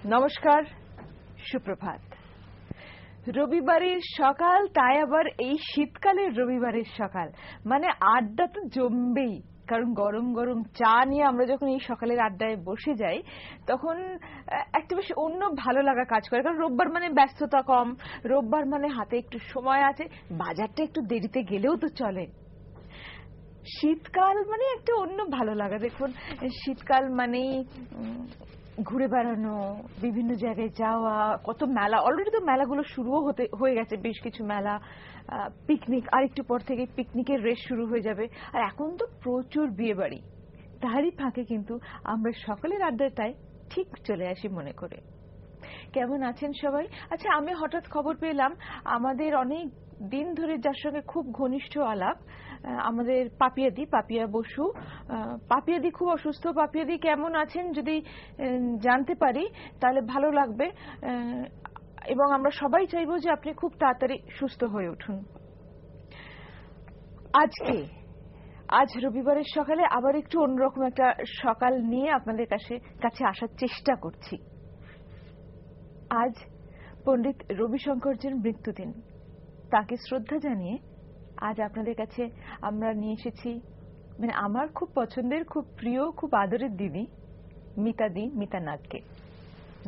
নমস্কার, সুপ্রভাত। রবিবারের সকাল, তাই আবার এই শীতকালের রবিবারের সকাল, মানে আড্ডা তো জমবেই। কারণ গরম গরম চা নিয়ে আমরা যখন এই সকালের আড্ডায় বসে যাই তখন একটা বেশ অন্য ভালো লাগা কাজ করে। কারণ রোববার মানে ব্যস্ততা কম, রোববার মানে হাতে একটু সময় আছে, বাজারটা একটু দেরিতে গেলেও তো চলে। শীতকাল মানে একটা অন্য ভালো লাগা। দেখুন, শীতকাল মানেই ঘুরে বেড়ানো, বিভিন্ন জায়গায় যাওয়া, কত মেলা, অলরেডি তো মেলাগুলো শুরুও হয়ে গেছে, বেশ কিছু মেলা, পিকনিক, আরেকটু পর থেকে পিকনিকের রেস শুরু হয়ে যাবে। আর এখন তো প্রচুর বিয়ে বাড়ি, তারই ফাঁকে কিন্তু আমরা সকলের আড্ডাটায় ঠিক চলে আসি মনে করে। কেমন আছেন সবাই? আচ্ছা, আমি হঠাৎ খবর পেলাম আমাদের অনেক দিন ধরে যার সঙ্গে খুব ঘনিষ্ঠ আলাপ, আমাদের পাপিয়া বসু, পাপিয়াদি খুব অসুস্থ। পাপিয়াদি কেমন আছেন যদি জানতে পারি তাহলে ভালো লাগবে, এবং আমরা সবাই চাইবো যে আপনি খুব তাড়াতাড়ি সুস্থ হয়ে উঠুন। আজ রবিবারের সকালে আবার একটু অন্যরকম একটা সকাল নিয়ে আপনাদের কাছে আসার চেষ্টা করছি। আজ পণ্ডিত রবিশঙ্করজির মৃত্যুদিন। তাকে শ্রদ্ধা জানিয়ে আজ আপনাদের কাছে আমরা নিয়ে এসেছি, মানে আমার খুব পছন্দের, খুব প্রিয়, খুব আদরের দিদি মিতা নাগকে।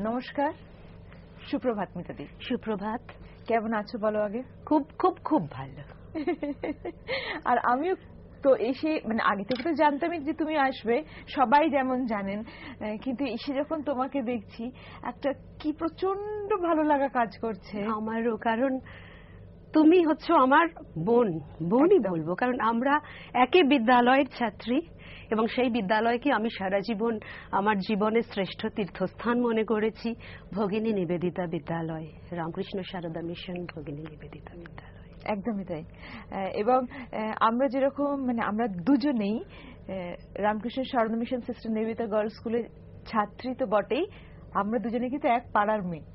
নমস্কার, সুপ্রভাত মিতাদি। সুপ্রভাত। কেমন আছো বলো আগে? খুব খুব খুব ভালো। আর আমিও তো এসে, মানে আগে থেকে তো জানতামই যে তুমি আসবে, সবাই যেমন জানেন, কিন্তু এসে যখন তোমাকে দেখছি একটা কি প্রচন্ড ভালো লাগা কাজ করছে আমারও, কারণ তুমি হচ্ছে আমার বোনই বলবো, কারণ আমরা একই বিদ্যালয়ের ছাত্রী এবং সেই বিদ্যালয়কে আমি সারা জীবন আমার জীবনের শ্রেষ্ঠ তীর্থস্থান মনে করেছি। ভগিনী নিবেদিতা বিদ্যালয়, রামকৃষ্ণ সারদা মিশন ভগিনী নিবেদিতা বিদ্যালয়। একদমই তাই। এবং আমরা যেরকম, মানে আমরা দুজনেই Ramakrishna Sarada mission sister Nivedita girls স্কুলের ছাত্রী তো বটেই, আমরা দুজনে কিন্তু এক পাড়ার মেয়ে।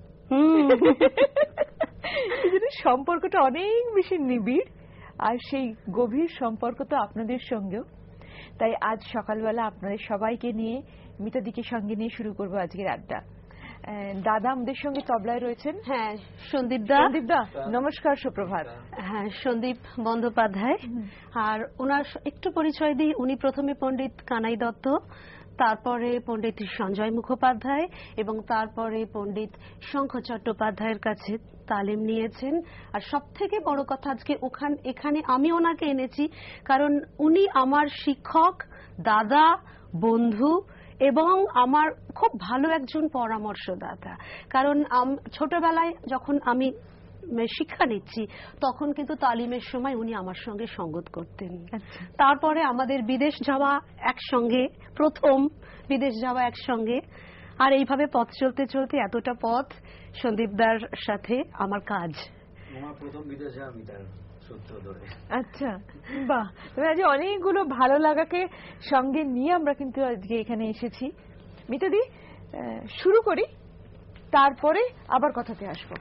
সম্পর্কটা অনেক বেশি নিবিড়, আর সেই গভীর সম্পর্ক তো আপনাদের সঙ্গেও। তাই আজ সকালবেলা আপনাদের সবাইকে নিয়ে, মিতাদিকে সঙ্গে নিয়ে শুরু করব আজকের আড্ডা। দাদা আমাদের সঙ্গে তবলায় রয়েছেন। হ্যাঁ, সন্দীপ দা। নমস্কার, সুপ্রভাত। হ্যাঁ, সন্দীপ বন্দ্যোপাধ্যায়। আর ওনার একটু পরিচয় দিই। উনি প্রথমে পণ্ডিত কানাই দত্ত, তারপরে পণ্ডিত সঞ্জয় মুখোপাধ্যায় এবং তারপরে পণ্ডিত শঙ্খ চট্টোপাধ্যায়ের কাছে তালিম নিয়েছেন। আর সব থেকে বড় কথা, আজকে এখানে আমি ওনাকে এনেছি কারণ উনি আমার শিক্ষক, দাদা, বন্ধু এবং আমার খুব ভালো একজন পরামর্শদাতা। কারণ ছোটবেলায় যখন আমি শিক্ষা নিচ্ছি তখন কিন্তু তালিমের সময় উনি আমার সঙ্গে সঙ্গত করতেন। তারপরে আমাদের বিদেশ যাওয়া একসঙ্গে, প্রথম বিদেশ যাওয়া একসঙ্গে, আর এইভাবে পথ চলতে চলতে এতটা পথ সন্দীপদার সাথে আমার কাজ। প্রথম বিদেশ যাওয়া মিতার সূত্র ধরে। আচ্ছা, বাহ। তবে আজ অনেকগুলো ভালো লাগাকে সঙ্গে নিয়ে আমরা কিন্তু আজকে এখানে এসেছি। মিতাদি, শুরু করি, তারপরে আবার কথাতে আসবো।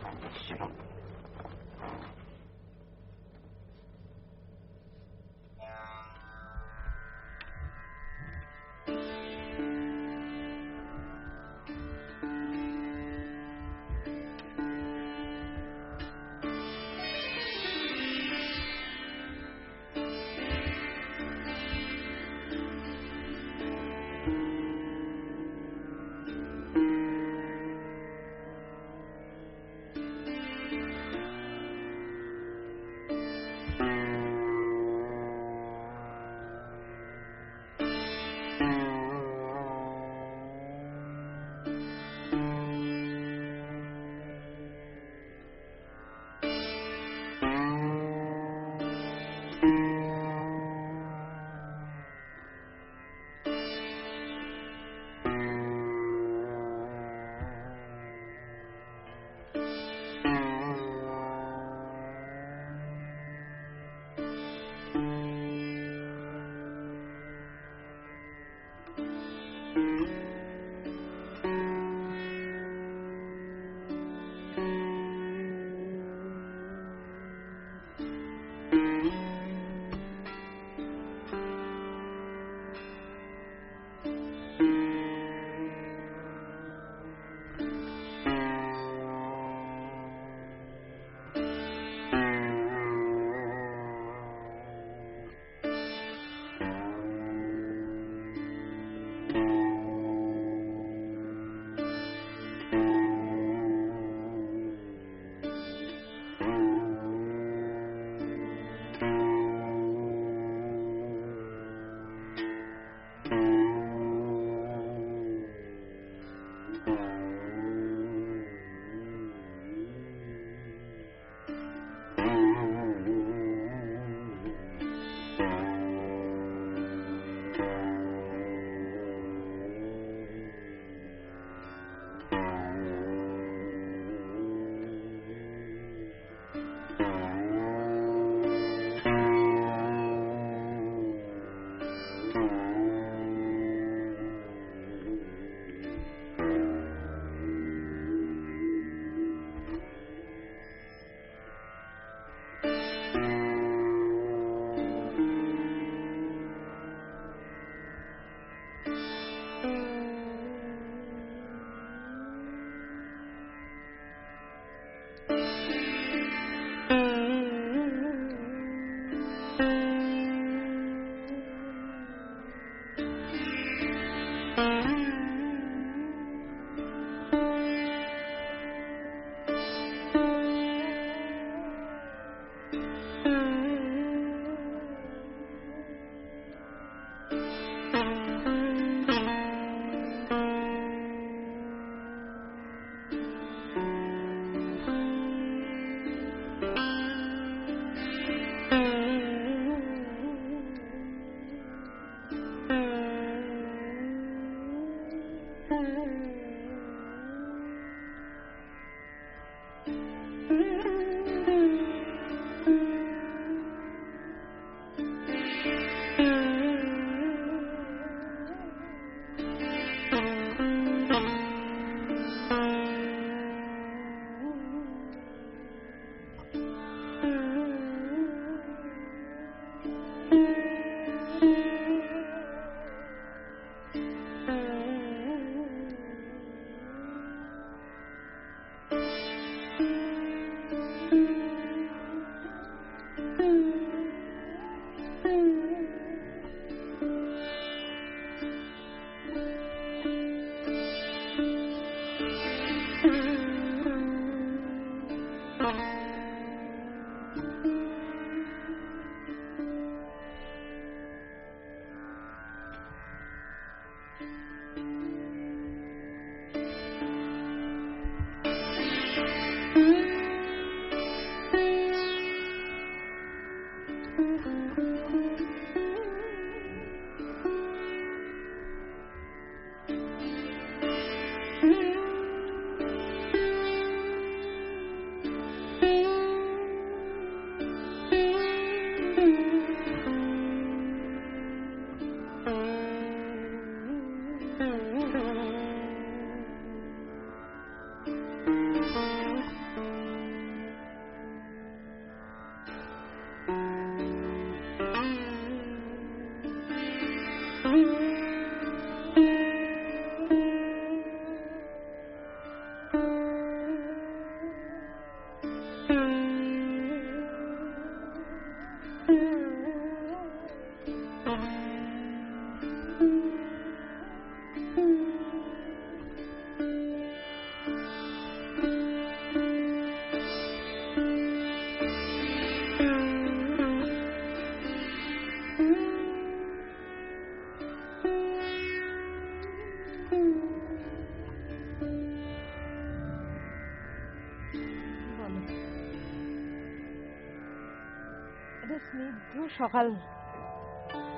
একটা স্নিগ্ধ সকাল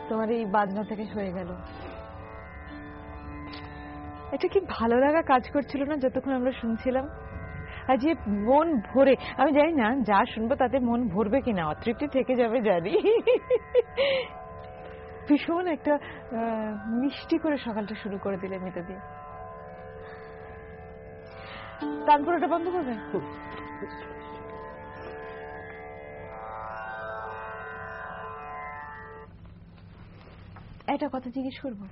তোমার এই বাজনা থেকে হয়ে গেল। এটা কি ভালো লাগা কাজ করছিল না যতক্ষণ আমরা শুনছিলাম। আর যে মন ভরে, আমি জানি না যা শুনবো তাতে মন ভরবে কিনা, অতৃপ্তি থেকে যাবে জানি। ভীষণ একটা মিষ্টি করে সকালটা শুরু করে দিলে মিতা দিয়ে। তারপর ওটা বন্ধ করবে। একটা কথা জিজ্ঞেস করবো,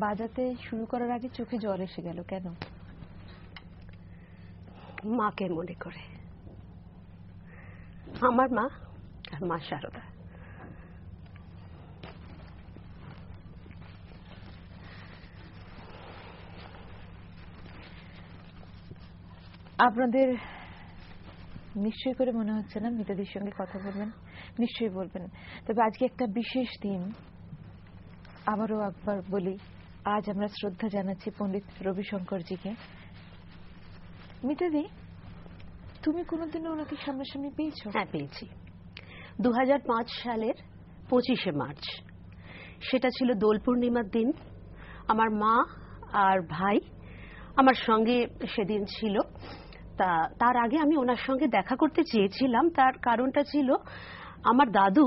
বাজাতে শুরু করার আগে চোখে জল এসে গেল কেন? মাকে মনে করে, আমার মা আর মা শারদা। আপনাদের নিশ্চয়ই করে মনে হচ্ছে না মিতাদির সঙ্গে কথা বলবেন? নিশ্চয়ই বলবেন। তবে আজকে একটা বিশেষ দিন, আবারও একবার বলি, আজ আমরা শ্রদ্ধা জানাচ্ছি পণ্ডিত রবিশঙ্করজিকে। মিতাদি, তুমি কোনোদিনও ওনাকে সামনাসামনি পেয়েছো? হ্যাঁ, পেয়েছি। 2005 সালের 25শে মার্চ, সেটা ছিল দোল পূর্ণিমার দিন। আমার মা আর ভাই আমার সঙ্গে সেদিন ছিল। তার আগে আমি ওনার সঙ্গে দেখা করতে চেয়েছিলাম। তার কারণটা ছিল, আমার দাদু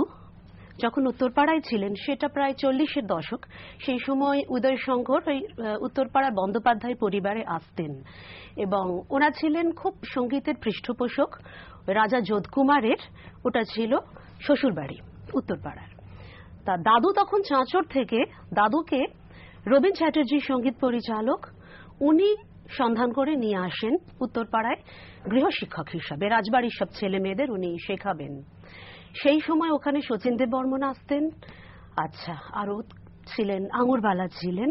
যখন উত্তরপাড়ায় ছিলেন, সেটা প্রায় 40-এর দশক, সেই সময় উদয়শঙ্কর ওই উত্তরপাড়ার বন্দ্যোপাধ্যায় পরিবারে আসতেন এবং ওনা ছিলেন খুব সঙ্গীতের পৃষ্ঠপোষক। রাজা যোধকুমারের ওটা ছিল শ্বশুরবাড়ি উত্তরপাড়ার। তা দাদু তখন চাঁচর থেকে, দাদুকে রবীন চ্যাটার্জি সঙ্গীত পরিচালক, উনি সন্ধান করে নিয়ে আসেন উত্তরপাড়ায় গৃহশিক্ষক হিসাবে। রাজবাড়ির সব ছেলে মেয়েদের উনি শেখাবেন। সেই সময় ওখানে শচীন দেব বর্মন আসতেন, আচ্ছা, আরো ছিলেন আঙুরবালা ছিলেন,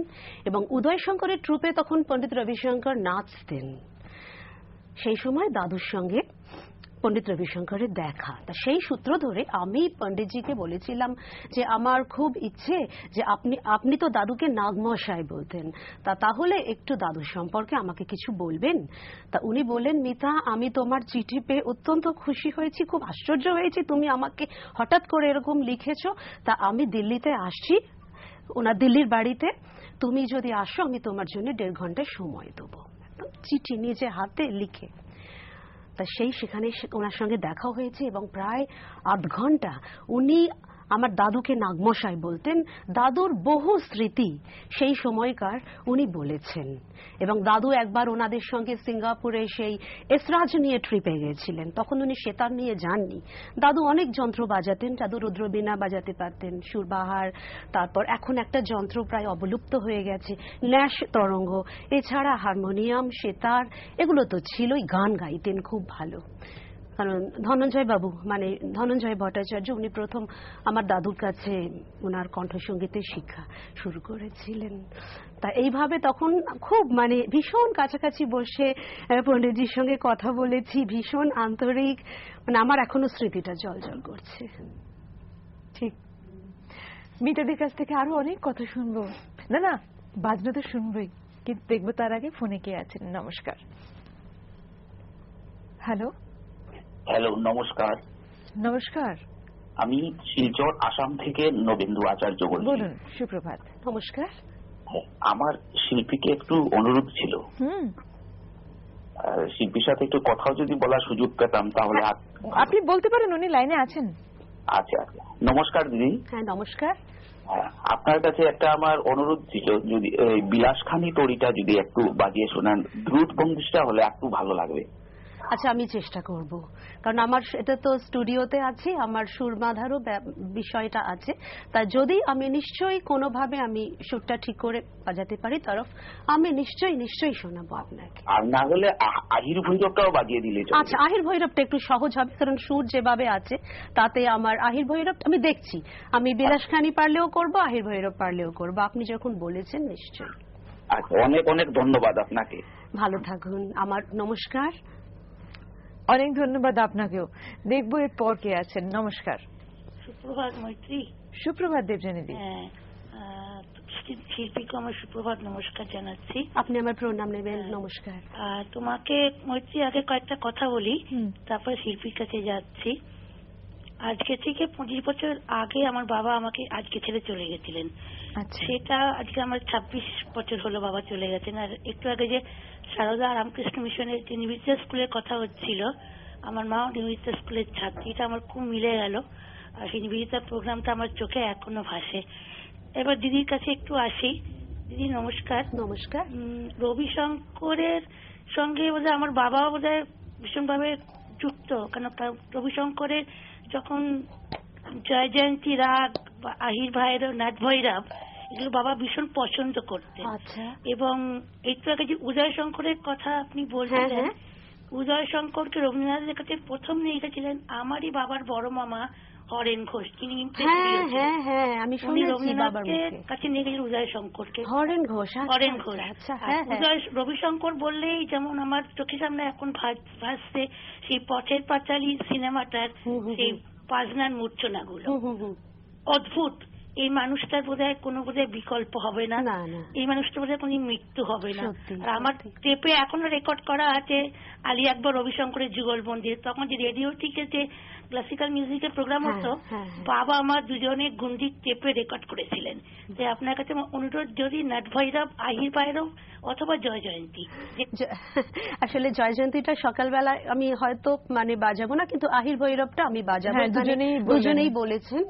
এবং উদয়শঙ্করের ট্রুপে তখন পণ্ডিত রবিশঙ্কর নাচতেন। সেই সময় দাদুর সঙ্গে পণ্ডিত রবিশঙ্করের দেখা। তা সেই সূত্র ধরে আমি পণ্ডিতজিকে বলেছিলাম যে আমার খুব ইচ্ছে যে আপনি তো দাদুকে নাগমশাই বলতেন, তাহলে একটু দাদুর সম্পর্কে আমাকে কিছু বলবেন। তা উনি বললেন, মিতা, আমি তোমার চিঠি পেয়ে অত্যন্ত খুশি হয়েছি, খুব আশ্চর্য হয়েছি তুমি আমাকে হঠাৎ করে এরকম লিখেছ। তা আমি দিল্লিতে আসছি ওনার দিল্লির বাড়িতে, তুমি যদি আসো আমি তোমার জন্য 1.5 ঘন্টা সময় দেবো, চিঠি নিজে হাতে লিখে। তা সেখানে ওনার সঙ্গে দেখা হয়েছে এবং প্রায় 8 ঘন্টা উনি আমার দাদুকে নাগমশাই বলতেন। দাদুর বহু স্মৃতি সেই সময়কার উনি বলেছেন, এবং দাদু একবার ওনাদের সঙ্গে সিঙ্গাপুরে সেই এসরাজ নিয়ে ট্রিপে গেছিলেন, তখন উনি সেতার নিয়ে যাননি। দাদু অনেক যন্ত্র বাজাতেন, দাদু রুদ্রবীণা বাজাতে পারতেন, সুরবাহার, তারপর এখন একটা যন্ত্র প্রায় অবলুপ্ত হয়ে গেছে, ন্যাশ তরঙ্গ, এছাড়া হারমোনিয়াম, সেতার, এগুলো তো ছিলই। গান গাইতেন খুব ভালো। কারণ ধনঞ্জয় বাবু মানে ধনঞ্জয় ভট্টাচার্য উনি প্রথম আমার দাদুর কাছে ওনার কণ্ঠসঙ্গীতের শিক্ষা শুরু করেছিলেন। তা এইভাবে তখন খুব মানে ভীষণ কাছাকাছি বসে পণ্ডিতজির সঙ্গে কথা বলেছি, ভীষণ আন্তরিক, মানে আমার এখনো স্মৃতিটা জলজল করছে। ঠিক, মিতাদির কাছ থেকে আরো অনেক কথা শুনবো। না না, বাজনা তো শুনবোই, কিন্তু দেখবো তার আগে ফোনে কে আছেন। নমস্কার। হ্যালো। হ্যালো, নমস্কার। নমস্কার। আমি শিলচর আসাম থেকে নবেন্দু আচার্য বলছি। বলুন। সুপ্রভাত। নমস্কার। আমার শিল্পীকে একটু অনুরোধ ছিল, শিল্পীর সাথে একটু কথাও যদি বলার সুযোগ পেতাম তাহলে। আপনি বলতে পারেন, উনি লাইনে আছেন। আচ্ছা, নমস্কার দিদি। হ্যাঁ নমস্কার। আপনার কাছে একটা আমার অনুরোধ ছিল, যদি বিলাসখানি তরিটা যদি একটু বাজিয়ে শোনান, দ্রুত বন্দিশটা হলে একটু ভালো লাগবে। আচ্ছা, আমি চেষ্টা করব, কারণ আমার এটা তো স্টুডিওতে আছে, আমার সুর বাঁধারও বিষয়টা আছে। তা যদি আমি নিশ্চয়ই কোনোভাবে আমি সুরটা ঠিক করে বাজাতে পারি তরফ, আমি নিশ্চয়ই শোনাবো আপনাকে। আর না হলে আহির ভৈরবটাও বাজিয়ে দিলে চলবে। আচ্ছা, আহির ভৈরবটা একটু সহজ হবে, কারণ সুর যেভাবে আছে তাতে আমার আহির ভৈরব আমি দেখছি, আমি বিলাসখানি পারলেও করব, আহির ভৈরব পারলেও করব, আপনি যখন বলেছেন নিশ্চয়ই। আচ্ছা, অনেক অনেক ধন্যবাদ আপনাকে। ভালো থাকুন। আমার নমস্কার। অনেক ধন্যবাদ আপনাকেও। দেখবো এরপর কে আছেন। নমস্কার। সুপ্রভাত মৈত্রী। সুপ্রভাত দেবজানীদি। হ্যাঁ, শিল্পীকে আমার সুপ্রভাত নমস্কার জানাচ্ছি। আপনি আমার প্রণাম নেবেন। নমস্কার। তোমাকে মৈত্রী আগে কয়েকটা কথা বলি, তারপরে শিল্পীর কাছে যাচ্ছি। আজকে থেকে 25 বছর আগে আমার বাবা আমাকে আজকে ছেড়ে চলে গেছিলেন। সেটা আজকে আমার 26 বছর হলো বাবা চলে গেছেন। আর একটু আগে যে সারদা রামকৃষ্ণ মিশনের যে নিবেদিতা স্কুলের কথা হচ্ছিল, আমার মাও নিবেদিতা স্কুলের ছাত্রী, এটা আমার খুব মিলে গেল। আর সেই নিবেদিতা প্রোগ্রামটা আমার চোখে এখনো ভাসে। এবার দিদির কাছে একটু আসি। দিদি নমস্কার। নমস্কার। রবিশঙ্করের সঙ্গে বোধহয় আমার বাবাও বোধহয় ভীষণভাবে যুক্ত, কারণ রবিশঙ্করের যখন জয় জয়ন্তী রাগ বা আহির ভৈরব, নাট ভৈরব, এগুলো বাবা ভীষণ পছন্দ করতেন। এবং একটু আগে যে উদয় শঙ্করের কথা আপনি বলছিলেন, উদয় শঙ্করকে রবীন্দ্রনাথের কাছে প্রথম নিয়ে গেছিলেন আমারই বাবার বড় মামা হরেন ঘোষ, তিনি রবীন্দ্রনাথের কাছে নিয়ে গেছিলেন উদয় শঙ্করকে। হরেন ঘোষ। রবিশঙ্কর বললেই যেমন আমার চোখের সামনে এখন ভাসছে সেই পথের পাঁচালী সিনেমাটার সেই পাজনার মূর্ছনাগুলো, অদ্ভুত। এই মানুষটার বোধহয় কোনো বিকল্প হবে না, এই মানুষটার বোধহয় কোনো মৃত্যু হবে না। আর আমার টেপে এখনো রেকর্ড করা আছে আলী আকবর রবিশঙ্করের যুগলবন্দি, তখন যে রেডিও থেকে যে ক্লাসিক্যাল মিউজিকের প্রোগ্রাম হতো, বাবা আমার দুজনে গুন্ডির টেপে রেকর্ড করেছিলেন। যে আপনার কাছে অনুরোধ, যদি নাট ভৈরব, আহির ভৈরব অথবা জয় জয়ন্তী। আসলে জয় জয়ন্তীটা সকালবেলা আমি হয়তো মানে বাজাবো না, কিন্তু আহির ভৈরবটা আমি বাজাবো, দুজনেই বলেছেন।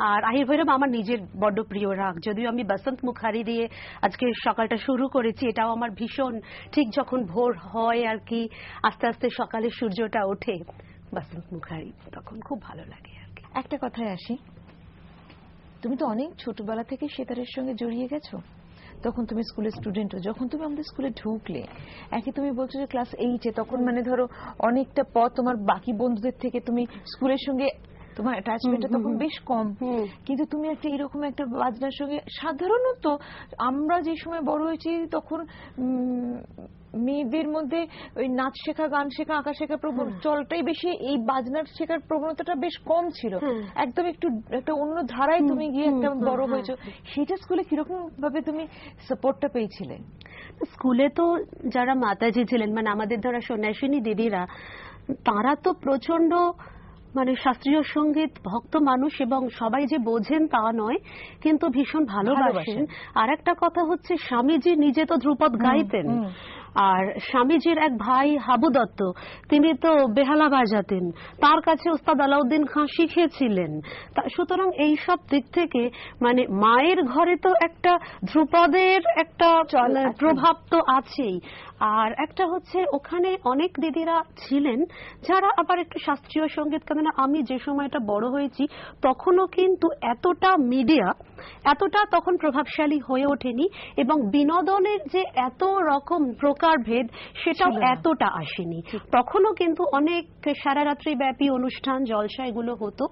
আর আহির ভৈরব আমার নিজের বড্ড প্রিয় রাগ, যদিও আমি বসন্ত মুখারি দিয়ে আজকে সকালটা শুরু করেছি, এটাও আমার ভীষণ, ঠিক যখন ভোর হয় আর কি, আস্তে আস্তে সকালে সূর্যটা ওঠে, বসন্ত মুখারি, তখন খুব ভালো লাগে আর কি। একটা কথায় আসি, তুমি তো অনেক ছোটবেলা থেকে সেতারের সঙ্গে জড়িয়ে গেছো। তখন তুমি স্কুলের স্টুডেন্টও, যখন তুমি আমাদের স্কুলে ঢুকলে, একে তুমি বলছো যে ক্লাস 8-এ, তখন মানে ধরো অনেকটা পথ তোমার বাকি বন্ধুদের থেকে তুমি স্কুলের সঙ্গে তোমার অ্যাটাচমেন্টটা তখন বেশ কম, কিন্তু তুমি একটা এরকম একটা বাজনার সঙ্গে, সাধারণত আমরা যে সময় বড় হয়েছি তখন মেয়েদের মধ্যে ওই নাচ শেখা, গান শেখা, আঁকা শেখা চলটাই বেশি, এই বাজনার শেখার প্রবণতাটা বেশ কম ছিল। একদম একটু একটা অন্য ধারায় তুমি গিয়ে একটা বড় হয়েছো। সেটা স্কুলে কিরকম ভাবে তুমি সাপোর্টটা পেয়েছিলে? স্কুলে তো যারা মাতাজি ছিলেন, মানে আমাদের ধরা সন্ন্যাসিনী দিদিরা, তারা তো প্রচন্ড মানে শাস্ত্রীয় সঙ্গীত ভক্ত মানুষ এবং সবাই যে বোঝেন তা নয়, কিন্তু ভীষণ ভালোবাসেন। আর একটা কথা হচ্ছে, স্বামীজি নিজে তো ধ্রুপদ গাইতেন, আর স্বামীজির এক ভাই হাবু দত্ত, তিনি তো বেহালা বাজাতেন, তার কাছে ওস্তাদ আলাউদ্দিন খাঁ শিখেছিলেন। সুতরাং এই সব দিক থেকে মানে মায়ের ঘরে তো একটা ধ্রুপদের একটা প্রভাব তো আছেই। আর একটা হচ্ছে ওখানে অনেক দিদিরা ছিলেন যারা আবার একটু শাস্ত্রীয় সঙ্গীত, কেননা আমি যে সময়টা বড় হয়েছি তখনও কিন্তু এতটা মিডিয়া এতটা তখন প্রভাবশালী হয়ে ওঠেনি, এবং বিনোদনের যে এত রকম প্রকারভেদ সেটাও এতটা আসেনি। তখনও কিন্তু অনেক সারা রাত্রি ব্যাপী অনুষ্ঠান, জলসা এগুলো হতো।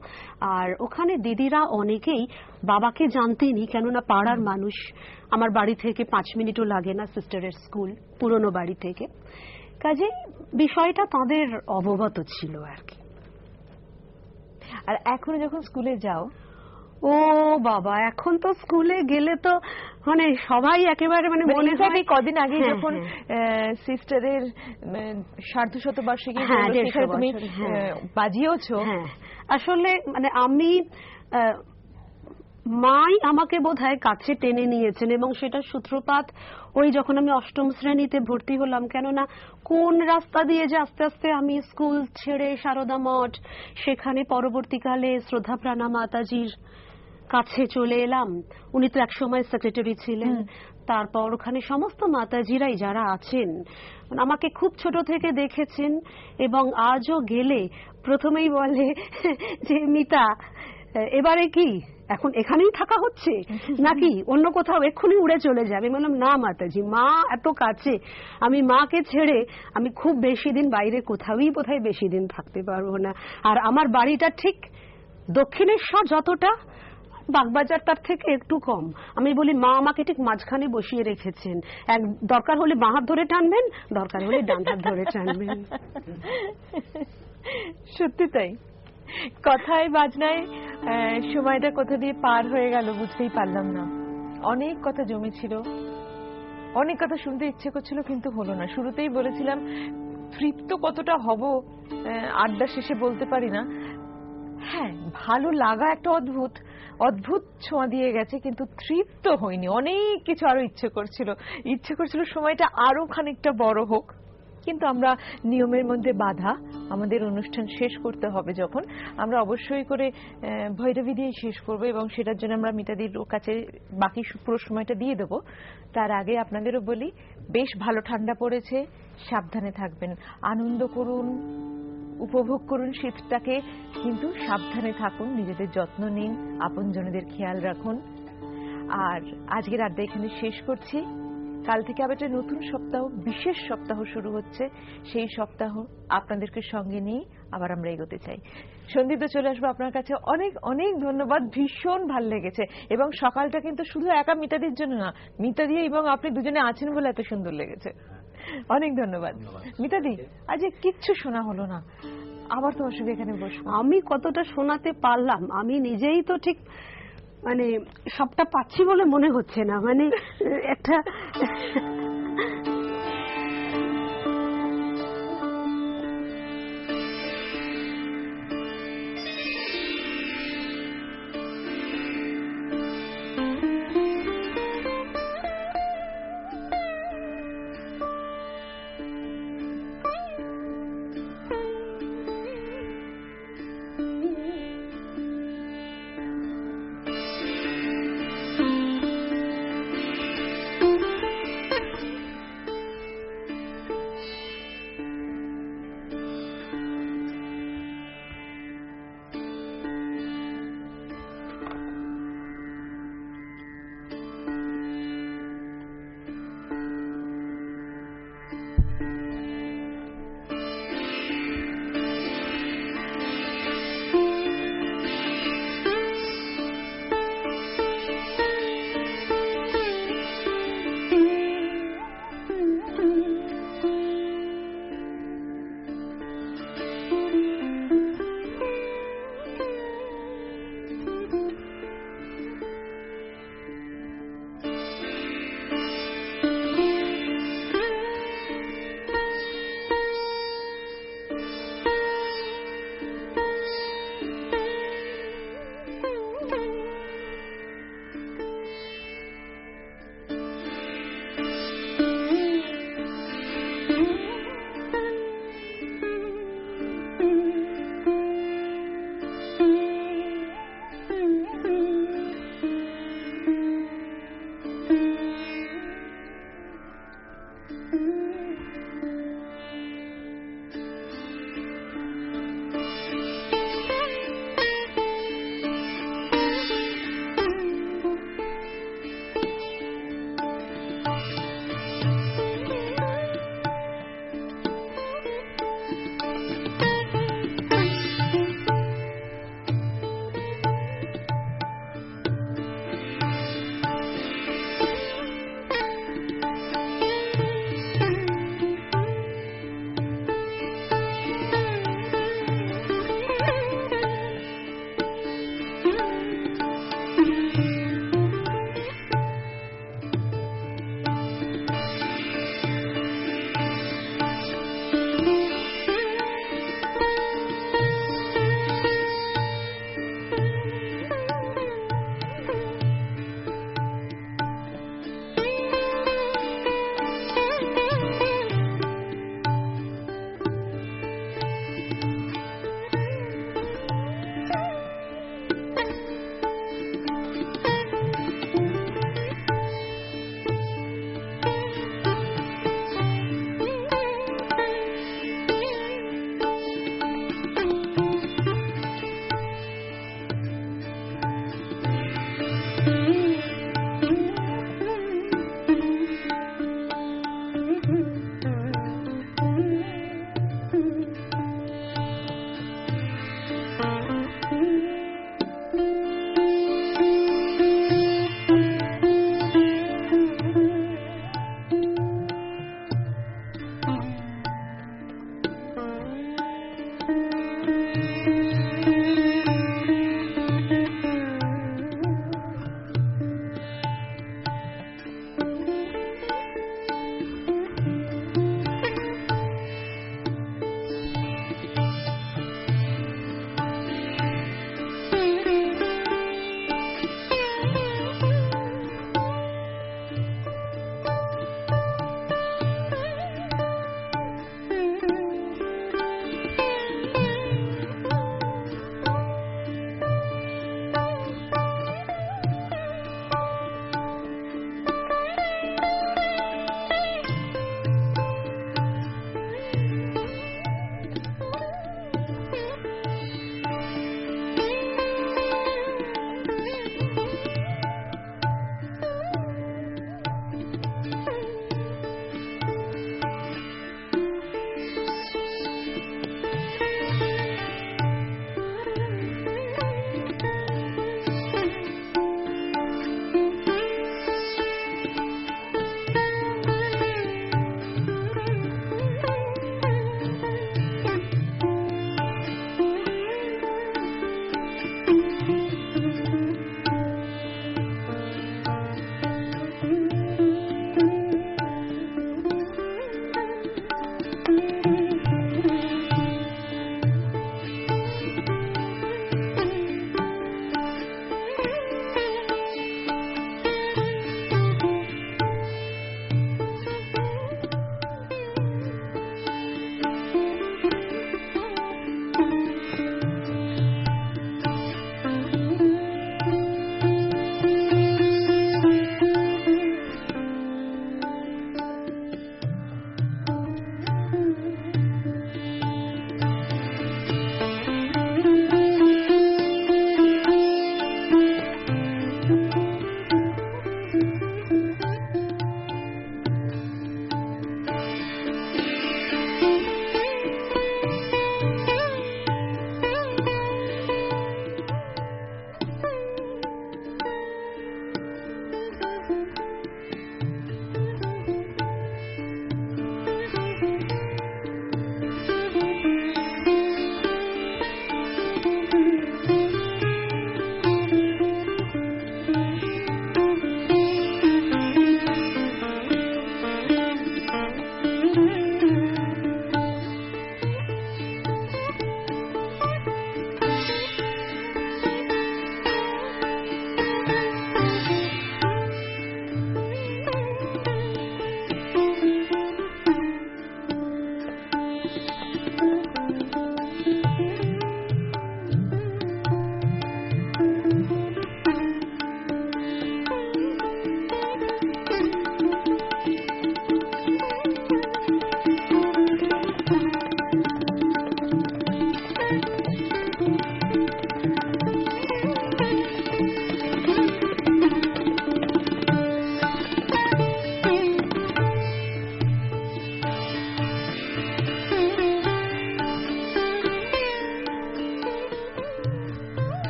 আর ওখানে দিদিরা অনেকেই বাবাকে জানতেনই, কেননা পাড়ার মানুষ। আমার বাড়ি থেকে 5 মিনিটও লাগে না সিস্টারের স্কুল, পুরনো বাড়ি থেকে। কাজে বিষয়টা তাদের অবগত ছিল আর কি। আর এখন যখন স্কুলে যাও, ও বাবা, এখন তো স্কুলে গেলে তো মানে সবাই একেবারে মানে মনে হয়। কদিন আগে যখন সিস্টারের সার্ধশতবার্ষিকী তুমি বাজিয়েছো, আসলে মানে আমি মাই আমাকে বোধহয় কাছে টেনে নিয়েছেন, এবং সেটা সূত্রপাত ওই যখন আমি 8ম শ্রেণীতে ভর্তি হলাম। কেননা কোন রাস্তা দিয়ে যে আস্তে আস্তে আমি স্কুল ছেড়ে সারদা মঠ, সেখানে পরবর্তীকালে শ্রদ্ধাপ্রাণা মাতাজির কাছে চলে এলাম। উনি তো একসময় সেক্রেটারি ছিলেন। তারপর ওখানে সমস্ত মাতাজিরাই যারা আছেন আমাকে খুব ছোট থেকে দেখেছেন, এবং আজও গেলে প্রথমেই বলে যে মিতা এবারে কি এখন এখানেই থাকা হচ্ছে নাকি অন্য কোথাও এক্ষুনি উড়ে চলে যাবে? আমি বললাম না মাতাজি, মা এত কাছে, আমি মাকে ছেড়ে আমি খুব বেশি দিন বাইরে কোথাওই বোধহয় বেশি দিন থাকতে পারবো না। আর আমার বাড়িটা ঠিক দক্ষিণেশ্বর যতটা, বাগবাজার তার থেকে একটু কম। আমি বলি মা আমাকে ঠিক মাঝখানে বসিয়ে রেখেছেন, এক দরকার হলে বাঁ হাত ধরে টানবেন, দরকার হলে ডান হাত ধরে টানবেন। সত্যি তাই, কথায় বাজনায় সময়টা কোথা দিয়ে পার হয়ে গেল বুঝতেই পারলাম না। অনেক কথা জমেছিল, অনেক কথা শুনতে ইচ্ছে করছিল, কিন্তু হলো না। শুরুতেই বলেছিলাম তৃপ্ত কতটা হব আড্ডা শেষে বলতে পারি না। হ্যাঁ, ভালো লাগা একটা অদ্ভুত অদ্ভুত ছোঁয়া দিয়ে গেছে, কিন্তু তৃপ্ত হয়নি। অনেক কিছু আরো ইচ্ছে করছিল সময়টা আরো খানিকটা বড় হোক, কিন্তু আমরা নিয়মের মধ্যে বাধা। আমাদের অনুষ্ঠান শেষ করতে হবে যখন, আমরা অবশ্যই করে ভৈরবী দিয়ে শেষ করব, এবং সেটার জন্য আমরা মিতাদির কাছে বাকি পুরো সময়টা দিয়ে দেব। তার আগে আপনাদেরও বলি, বেশ ভালো ঠান্ডা পড়েছে, সাবধানে থাকবেন, আনন্দ করুন, উপভোগ করুন শীতটাকে, কিন্তু সাবধানে থাকুন, নিজেদের যত্ন নিন, আপনজনদের খেয়াল রাখুন। আর আজকের আড্ডা এখানে শেষ করছি। কাল থেকে আবার একটা নতুন সপ্তাহ, বিশেষ সপ্তাহ শুরু হচ্ছে। সেই সপ্তাহ আপনাদেরকে সঙ্গে নিয়ে আবার আমরা এগোতে চাই। সন্দীপ চলে আসবো আপনার কাছে। অনেক অনেক ধন্যবাদ, ভীষণ ভাল লেগেছে। এবং সকালটা কিন্তু শুধু একা মিতাদির জন্য না, মিতাদি এবং আপনি দুজনে আছেন বলে এত সুন্দর লেগেছে। অনেক ধন্যবাদ মিতাদি। আজ কিচ্ছু শোনা হলো না, আবার তোমার সঙ্গে এখানে বসবো। আমি কতটা শোনাতে পারলাম আমি নিজেই তো ঠিক মানে সবটা পাচ্ছি বলে মনে হচ্ছে না, মানে একটা